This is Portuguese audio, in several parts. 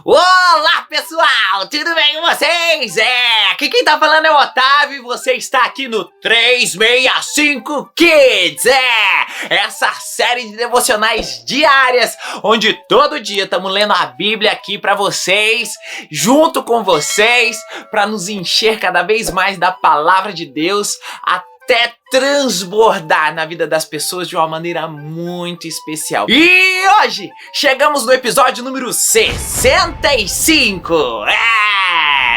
Olá pessoal, tudo bem com vocês? Aqui quem tá falando é o Otávio e você está aqui no 365 Kids. Essa série de devocionais diárias, onde todo dia estamos lendo a Bíblia aqui pra vocês, junto com vocês, pra nos encher cada vez mais da palavra de Deus, até transbordar na vida das pessoas de uma maneira muito especial. E hoje chegamos no episódio número 65.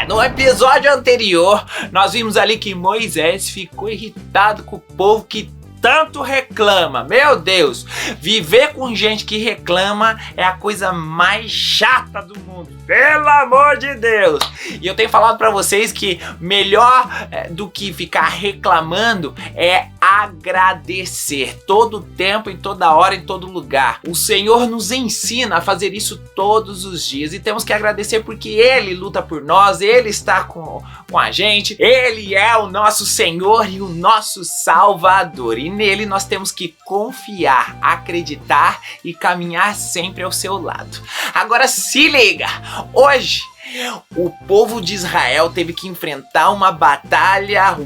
No episódio anterior, nós vimos ali que Moisés ficou irritado com o povo que tanto reclama. Meu Deus, viver com gente que reclama é a coisa mais chata do mundo, pelo amor de Deus. E eu tenho falado pra vocês que melhor do que ficar reclamando é agradecer, todo tempo, em toda hora, em todo lugar. O Senhor nos ensina a fazer isso todos os dias e temos que agradecer porque Ele luta por nós, Ele está com a gente, Ele é o nosso Senhor e o nosso Salvador. E nele nós temos que confiar, acreditar e caminhar sempre ao seu lado. Agora se liga, hoje o povo de Israel teve que enfrentar uma batalha,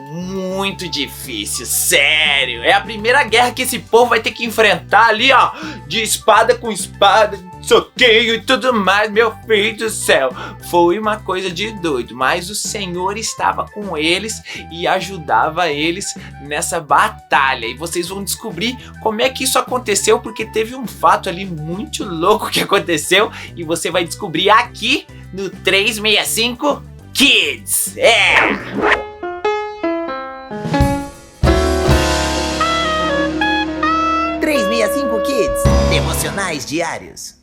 muito difícil, sério. É a primeira guerra que esse povo vai ter que enfrentar ali, ó, de espada com espada, soqueio e tudo mais, meu filho do céu. Foi uma coisa de doido, mas o Senhor estava com eles e ajudava eles nessa batalha. E vocês vão descobrir como é que isso aconteceu, porque teve um fato ali muito louco que aconteceu e você vai descobrir aqui no 365 Kids. 365 Kids, devocionais diários.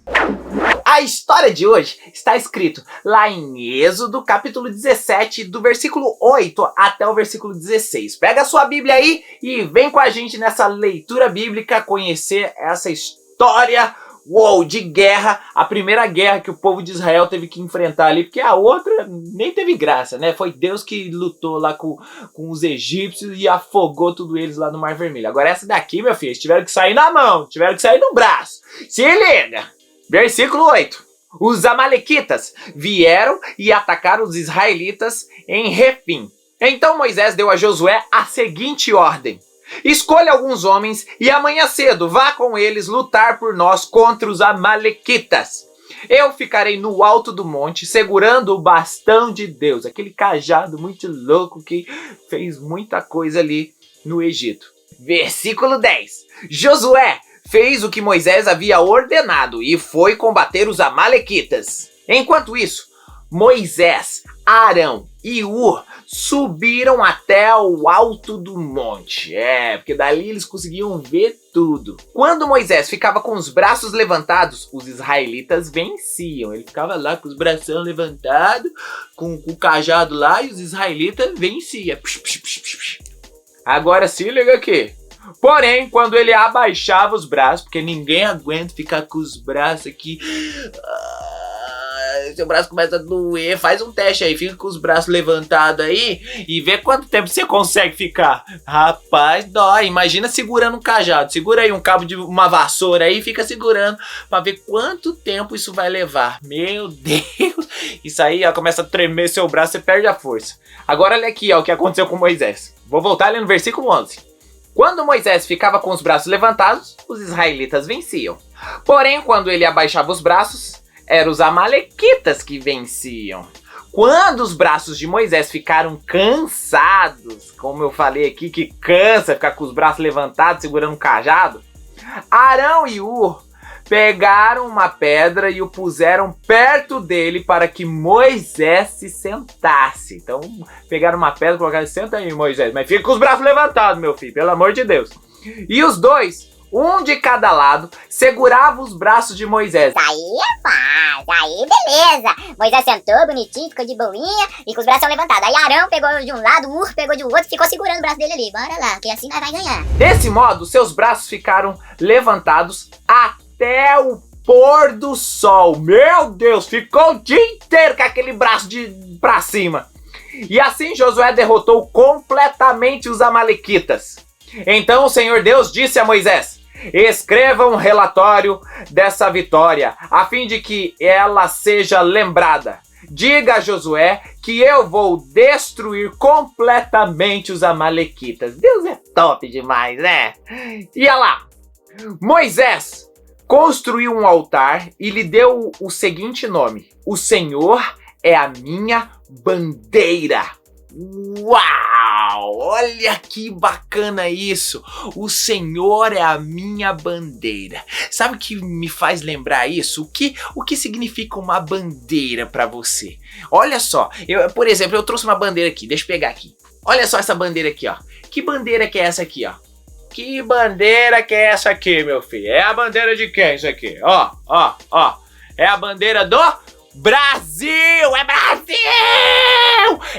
A história de hoje está escrito lá em Êxodo, capítulo 17, do versículo 8 até o versículo 16. Pega a sua Bíblia aí e vem com a gente nessa leitura bíblica conhecer essa história de guerra, a primeira guerra que o povo de Israel teve que enfrentar ali, porque a outra nem teve graça, né? Foi Deus que lutou lá com os egípcios e afogou tudo eles lá no Mar Vermelho. Agora essa daqui, meu filho, eles tiveram que sair na mão, tiveram que sair no braço. Se liga! Versículo 8. Os amalequitas vieram e atacaram os israelitas em Refim. Então Moisés deu a Josué a seguinte ordem: escolha alguns homens e amanhã cedo vá com eles lutar por nós contra os amalequitas. Eu ficarei no alto do monte segurando o bastão de Deus, aquele cajado muito louco que fez muita coisa ali no Egito. Versículo 10. Josué fez o que Moisés havia ordenado e foi combater os amalequitas. Enquanto isso, Moisés, Arão e Hur subiram até o alto do monte. Porque dali eles conseguiam ver tudo. Quando Moisés ficava com os braços levantados, os israelitas venciam. Ele ficava lá com os braços levantados, com o cajado lá, e os israelitas venciam. Agora se liga aqui. Porém, quando ele abaixava os braços, porque ninguém aguenta ficar com os braços aqui, seu braço começa a doer, faz um teste aí, fica com os braços levantados aí e vê quanto tempo você consegue ficar. Rapaz, dói, imagina segurando um cajado, segura aí um cabo de uma vassoura aí e fica segurando pra ver quanto tempo isso vai levar. Meu Deus, isso aí ó, começa a tremer seu braço, você perde a força. Agora olha aqui ó, o que aconteceu com Moisés. Vou voltar ali no versículo 11. Quando Moisés ficava com os braços levantados, os israelitas venciam. Porém, quando ele abaixava os braços, eram os amalequitas que venciam. Quando os braços de Moisés ficaram cansados, como eu falei aqui, que cansa ficar com os braços levantados, segurando um cajado, Arão e Hur pegaram uma pedra e o puseram perto dele para que Moisés se sentasse. Então, pegaram uma pedra e colocaram: senta aí, Moisés, mas fica com os braços levantados, meu filho, pelo amor de Deus. E os dois, um de cada lado, segurava os braços de Moisés. Aí é fácil, aí beleza. Moisés sentou bonitinho, ficou de boinha e com os braços levantados. Aí Arão pegou de um lado, Hur pegou de outro e ficou segurando o braço dele ali. Bora lá, que assim nós vai ganhar. Desse modo, seus braços ficaram levantados até o pôr do sol. Meu Deus, ficou o dia inteiro com aquele braço pra cima. E assim Josué derrotou completamente os amalequitas. Então o Senhor Deus disse a Moisés: Escreva um relatório dessa vitória, a fim de que ela seja lembrada. Diga a Josué que eu vou destruir completamente os amalequitas. Deus é top demais, né? E olha lá, Moisés construiu um altar e lhe deu o seguinte nome: O Senhor é a minha bandeira. Uau! Olha que bacana isso! O Senhor é a minha bandeira. Sabe o que me faz lembrar isso? O que significa uma bandeira para você? Olha só, por exemplo, eu trouxe uma bandeira aqui, deixa eu pegar aqui. Olha só essa bandeira aqui, ó. Que bandeira que é essa aqui, ó? Que bandeira que é essa aqui, meu filho? É a bandeira de quem isso aqui? Ó. É a bandeira do Brasil! É Brasil!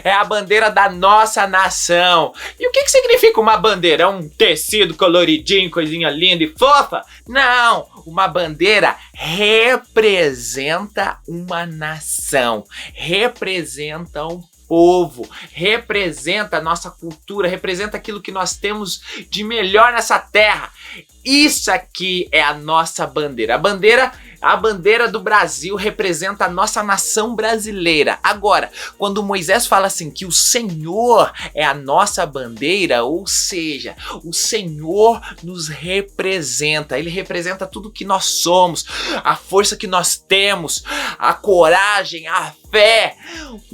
É a bandeira da nossa nação. E o que significa uma bandeira? É um tecido coloridinho, coisinha linda e fofa? Não! Uma bandeira representa uma nação, representa um povo, representa a nossa cultura, representa aquilo que nós temos de melhor nessa terra. Isso aqui é a nossa bandeira. A bandeira do Brasil representa a nossa nação brasileira. Agora, quando Moisés fala assim que o Senhor é a nossa bandeira, ou seja, o Senhor nos representa. Ele representa tudo que nós somos, a força que nós temos, a coragem, a fé.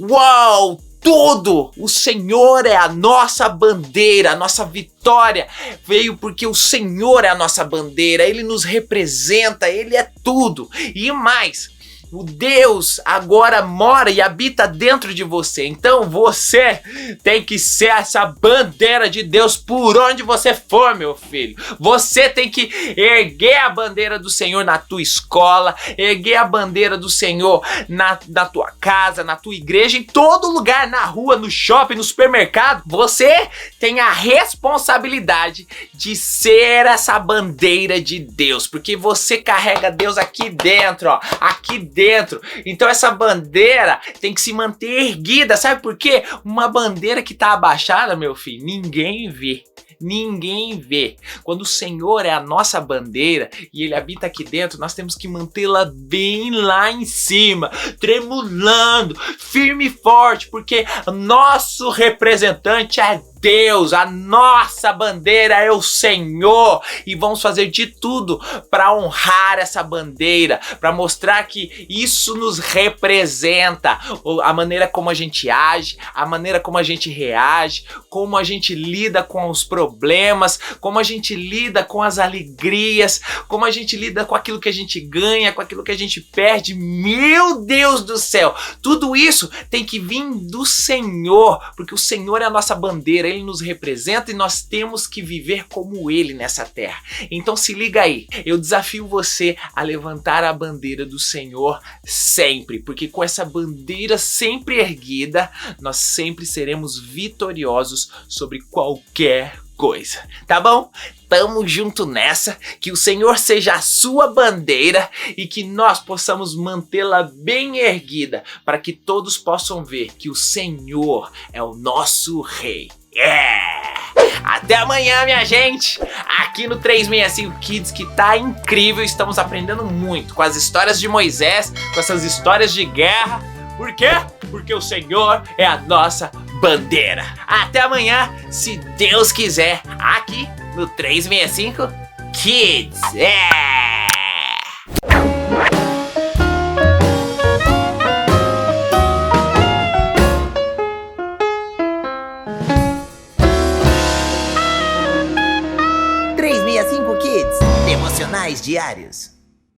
Uau! Tudo! O Senhor é a nossa bandeira, a nossa vitória veio porque o Senhor é a nossa bandeira, Ele nos representa, Ele é tudo. E mais, o Deus agora mora e habita dentro de você. Então você tem que ser essa bandeira de Deus por onde você for, meu filho. Você tem que erguer a bandeira do Senhor na tua escola, erguer a bandeira do Senhor na tua casa, na tua igreja, em todo lugar, na rua, no shopping, no supermercado. Você tem a responsabilidade de ser essa bandeira de Deus, porque você carrega Deus aqui dentro, ó, aqui dentro. Então essa bandeira tem que se manter erguida, sabe por quê? Uma bandeira que tá abaixada, meu filho, ninguém vê. Ninguém vê. Quando o Senhor é a nossa bandeira e Ele habita aqui dentro, nós temos que mantê-la bem lá em cima, tremulando, firme e forte, porque nosso representante é Deus, a nossa bandeira é o Senhor, e vamos fazer de tudo para honrar essa bandeira, para mostrar que isso nos representa, a maneira como a gente age, a maneira como a gente reage, como a gente lida com os problemas, como a gente lida com as alegrias, como a gente lida com aquilo que a gente ganha, com aquilo que a gente perde. Meu Deus do céu, tudo isso tem que vir do Senhor, porque o Senhor é a nossa bandeira, Ele nos representa e nós temos que viver como Ele nessa terra. Então se liga aí, eu desafio você a levantar a bandeira do Senhor sempre, porque com essa bandeira sempre erguida, nós sempre seremos vitoriosos sobre qualquer coisa, tá bom? Tamo junto nessa, que o Senhor seja a sua bandeira e que nós possamos mantê-la bem erguida, para que todos possam ver que o Senhor é o nosso Rei. Até amanhã, minha gente, aqui no 365 Kids, que tá incrível. Estamos aprendendo muito com as histórias de Moisés, com essas histórias de guerra. Por quê? Porque o Senhor é a nossa bandeira. Até amanhã, se Deus quiser, aqui no 365 Kids. 365 Kids, devocionais diários.